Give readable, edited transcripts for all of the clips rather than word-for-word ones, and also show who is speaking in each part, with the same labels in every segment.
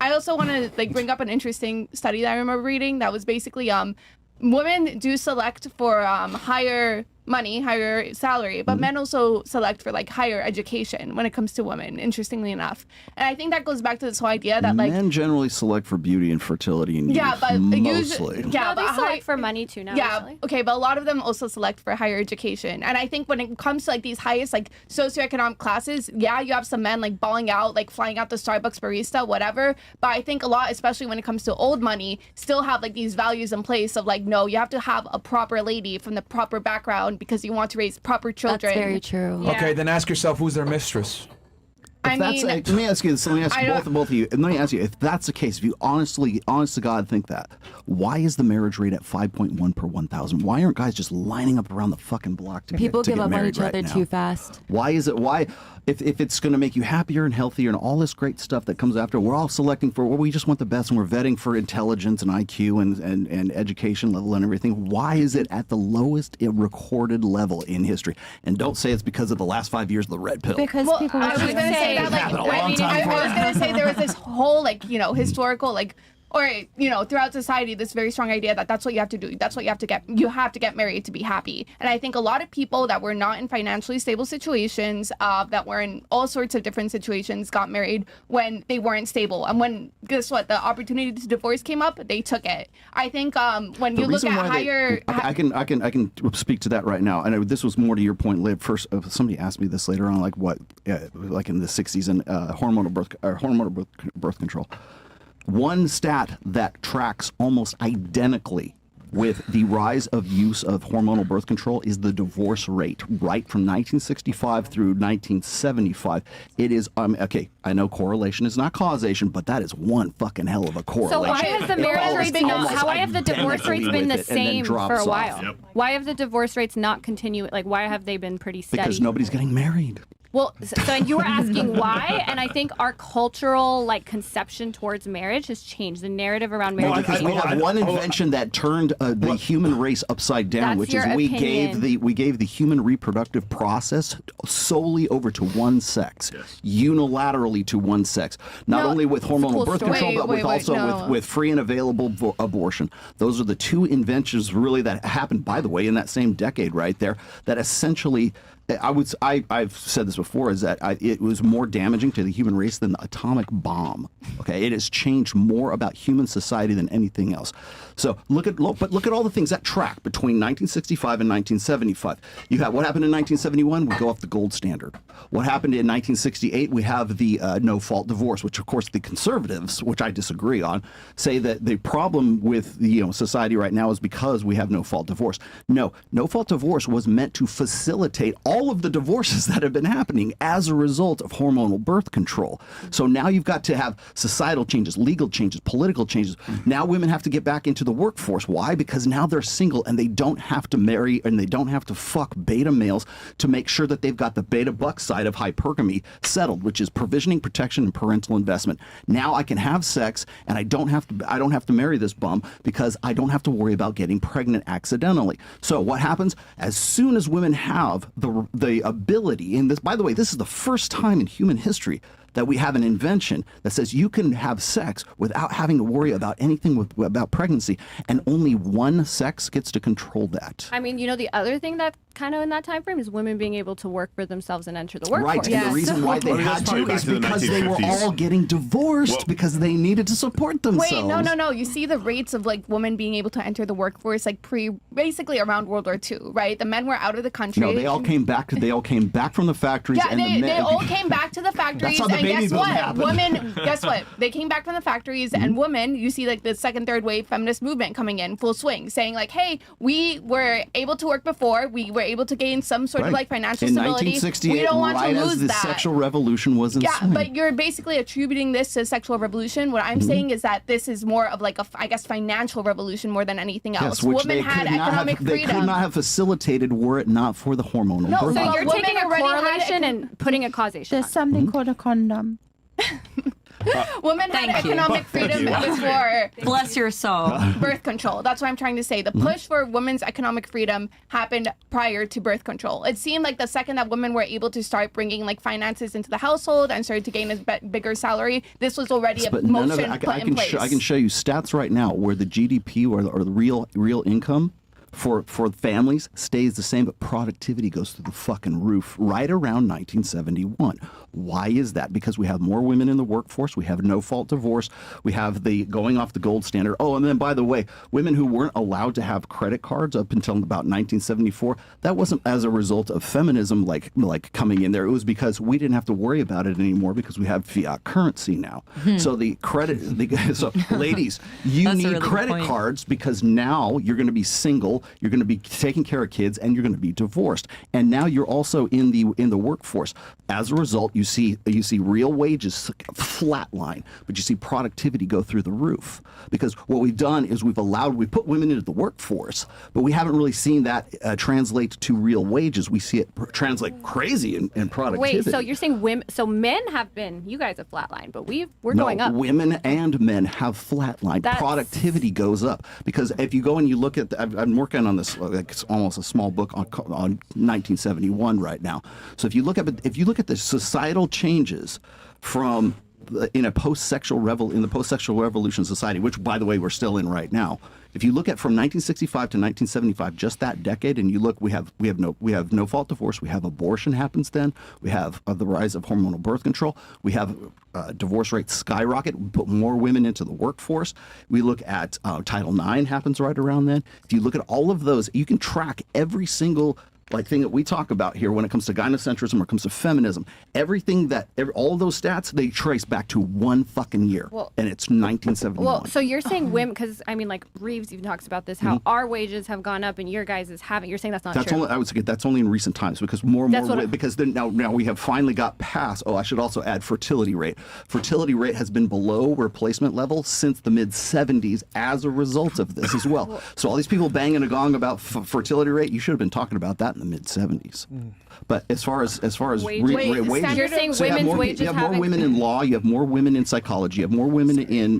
Speaker 1: I also want to like bring up an interesting study that I remember reading that was basically women do select for higher money, higher salary, but men also select for like higher education when it comes to women, interestingly enough. And I think that goes back to this whole idea that like
Speaker 2: men generally select for beauty and fertility and
Speaker 1: yeah,
Speaker 2: youth,
Speaker 1: but
Speaker 2: mostly.
Speaker 1: Yeah,
Speaker 3: they
Speaker 1: but
Speaker 3: select for money too now.
Speaker 1: Yeah,
Speaker 3: Actually.
Speaker 1: okay, but a lot of them also select for higher education. And I think when it comes to like these highest like socioeconomic classes, yeah, you have some men like balling out, like flying out the Starbucks barista, whatever. But I think a lot, especially when it comes to old money, still have like these values in place of like, no, you have to have a proper lady from the proper background because you want to raise proper children.
Speaker 3: That's very true.
Speaker 1: Yeah.
Speaker 4: Okay, then ask yourself, who's their mistress?
Speaker 2: Let me ask you this. Let me ask both of you. And let me ask you, if that's the case, if you honest to God think that, why is the marriage rate at 5.1 per 1,000? Why aren't guys just lining up around the fucking block to
Speaker 3: People
Speaker 2: get
Speaker 3: give up on
Speaker 2: married
Speaker 3: each other
Speaker 2: right now?
Speaker 3: too fast.
Speaker 2: Why is it? Why, if it's going to make you happier and healthier and all this great stuff that comes after, we're all selecting for, well, we just want the best and we're vetting for intelligence and IQ and education level and everything. Why is it at the lowest recorded level in history? And don't say it's because of the last 5 years of the red pill.
Speaker 5: Because people
Speaker 1: I was going to say that, like, I was going to say there was this whole, like, you know, historical, like, or, you know, throughout society, this very strong idea that that's what you have to do. That's what you have to get. You have to get married to be happy. And I think a lot of people that were not in financially stable situations, that were in all sorts of different situations, got married when they weren't stable. And when, guess what, the opportunity to divorce came up, they took it. I think when you look at higher...
Speaker 2: I can speak to that right now. And this was more to your point, Liv. First, somebody asked me this later on, like what, like in the 60s, and hormonal birth control. One stat that tracks almost identically with the rise of use of hormonal birth control is the divorce rate, right from 1965 through 1975. It is, okay, I know correlation is not causation, but that is one fucking hell of a correlation.
Speaker 3: So why has the marriage rates not, why have the divorce rates been the same for a while?
Speaker 6: Yep.
Speaker 3: Why have the divorce rates not continued? Like, why have they been pretty steady?
Speaker 2: Because nobody's getting married.
Speaker 3: Well, so you were asking why, and I think our cultural like conception towards marriage has changed. The narrative around marriage.
Speaker 2: Because we have one invention that turned the human race upside down,
Speaker 3: That's
Speaker 2: which
Speaker 3: your
Speaker 2: is we
Speaker 3: opinion.
Speaker 2: gave the human reproductive process solely over to one sex, unilaterally to one sex. Not only with hormonal
Speaker 3: cool
Speaker 2: birth
Speaker 3: story.
Speaker 2: control, but also with free and available abortion. Those are the two inventions really that happened, by the way, in that same decade right there, that essentially. I've said this before, is that it was more damaging to the human race than the atomic bomb. Okay, it has changed more about human society than anything else. So look at all the things that track between 1965 and 1975. You have what happened in 1971. We go off the gold standard. What happened in 1968? We have the no-fault divorce, which of course the conservatives, which I disagree on, say that the problem with the society right now is because we have no-fault divorce. No-fault divorce was meant to facilitate all of the divorces that have been happening as a result of hormonal birth control. So now you've got to have societal changes, legal changes, political changes. Now women have to get back into the workforce. Why? Because now they're single and they don't have to marry and they don't have to fuck beta males to make sure that they've got the beta buck side of hypergamy settled, which is provisioning, protection, and parental investment. Now I can have sex and I don't have to marry this bum because I don't have to worry about getting pregnant accidentally. So what happens? As soon as women have the ability, and this, by the way, this is the first time in human history that we have an invention that says you can have sex without having to worry about anything about pregnancy, and only one sex gets to control that.
Speaker 3: I mean, the other thing that kind of in that time frame is women being able to work for themselves and enter the workforce.
Speaker 2: Right, and the reason why they had to is because they were all getting divorced because they needed to support themselves.
Speaker 1: Wait, no. You see the rates of like women being able to enter the workforce like basically around World War II, right? The men were out of the country.
Speaker 2: No, they all came back from the factories.
Speaker 1: Yeah,
Speaker 2: and
Speaker 1: they all came back to the factories.
Speaker 2: That's how the
Speaker 1: and
Speaker 2: baby boom happened.
Speaker 1: Women, guess what? They came back from the factories, and women, you see like the second, third wave feminist movement coming in full swing, saying like, hey, we were able to work before, we were able to gain some sort of like financial stability.
Speaker 2: In 1968,
Speaker 1: we don't want to lose
Speaker 2: as the
Speaker 1: that.
Speaker 2: sexual revolution was in swing.
Speaker 1: But you're basically attributing this to sexual revolution. What I'm saying is that this is more of like I guess financial revolution more than anything else.
Speaker 2: Yes, which
Speaker 1: women had economic freedom.
Speaker 2: They could not have facilitated were it not for the hormonal birth.
Speaker 3: So you're
Speaker 1: women
Speaker 3: taking a
Speaker 1: already
Speaker 3: correlation and putting a causation.
Speaker 5: There's something called a condom.
Speaker 1: Women had
Speaker 5: Thank you.
Speaker 1: economic freedom before
Speaker 5: Bless your soul.
Speaker 1: birth control. That's what I'm trying to say. The push for women's economic freedom happened prior to birth control. It seemed like the second that women were able to start bringing like finances into the household and started to gain a bigger salary, this was already a
Speaker 2: But none of
Speaker 1: motion
Speaker 2: it,
Speaker 1: put in place.
Speaker 2: I can show you stats right now where the GDP or the real income for families stays the same, but productivity goes through the fucking roof right around 1971. Why is that? Because we have more women in the workforce. We have no-fault divorce. We have the going off the gold standard. Oh, and then by the way, women who weren't allowed to have credit cards up until about 1974, that wasn't as a result of feminism like coming in there. It was because we didn't have to worry about it anymore because we have fiat currency now. So the credit, so ladies, you
Speaker 5: That's a
Speaker 2: need
Speaker 5: really good
Speaker 2: credit
Speaker 5: point.
Speaker 2: cards because now you're going to be single, you're going to be taking care of kids, and you're going to be divorced. And now you're also in the workforce. As a result, you see real wages flatline, but you see productivity go through the roof. Because what we've done is we put women into the workforce, but we haven't really seen that translate to real wages. We see it translate crazy in productivity.
Speaker 3: Wait, so you're saying women? So men have been, you guys have flatlined, but we're
Speaker 2: No,
Speaker 3: going up.
Speaker 2: women and men have flatlined.
Speaker 3: That's-
Speaker 2: Productivity goes up because if you go and you look at, I'm working on this, like it's almost a small book on 1971 right now. So if you look at the societal changes from in the post-sexual revolution society, which by the way we're still in right now. If you look at from 1965 to 1975, just that decade, and you look, we have no fault divorce, we have abortion happens then, we have the rise of hormonal birth control, we have divorce rates skyrocket, we put more women into the workforce. We look at Title IX happens right around then. If you look at all of those, you can track every single thing that we talk about here when it comes to gynocentrism or comes to feminism. All those stats, they trace back to one fucking year, and it's 1971.
Speaker 3: Well, so you're saying women, because I mean, like Reeves even talks about this, how our wages have gone up and your guys' haven't. You're saying that's not true.
Speaker 2: Only, I would say that's only in recent times because because then now we have finally got past. Oh, I should also add fertility rate. Fertility rate has been below replacement level since the mid 70s as a result of this as well. So all these people banging a gong about fertility rate, you should have been talking about that in the mid 70s. But as far as
Speaker 3: wages, you're saying
Speaker 2: so
Speaker 3: women's wages
Speaker 2: you have more women in law, you have more women in psychology, you have more women in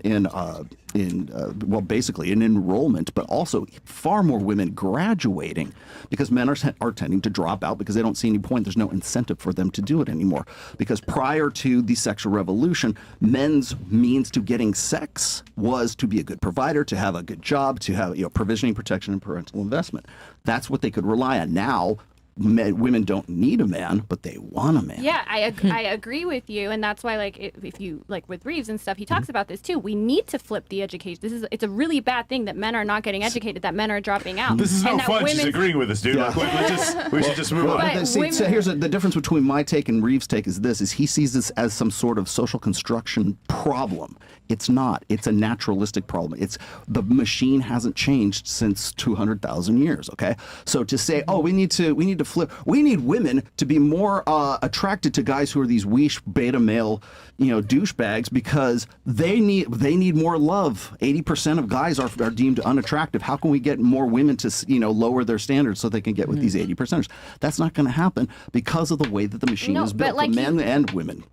Speaker 2: basically in enrollment, but also far more women graduating because men are tending to drop out because they don't see any point. There's no incentive for them to do it anymore. Because prior to the sexual revolution, men's means to getting sex was to be a good provider, to have a good job, to have provisioning, protection, and parental investment. That's what they could rely on. Now, women don't need a man, but they want a man.
Speaker 3: Yeah, I agree with you, and that's why, like, if you like with Reeves and stuff, he talks about this too. We need to flip the education. It's a really bad thing that men are not getting educated, that men are dropping out.
Speaker 6: This is no fun. She's agreeing with us, dude.
Speaker 2: Yeah.
Speaker 6: Like, we should just move on.
Speaker 2: So here's the difference between my take and Reeves' take is he sees this as some sort of social construction problem. It's not. It's a naturalistic problem. The machine hasn't changed since 200,000 years. Okay, so to say, oh, we need to flip. We need women to be more attracted to guys who are these weesh beta male, douchebags because they need more love. 80% of guys are deemed unattractive. How can we get more women to lower their standards so they can get with these 80%ers? That's not going to happen because of the way that the machine is built for men and women.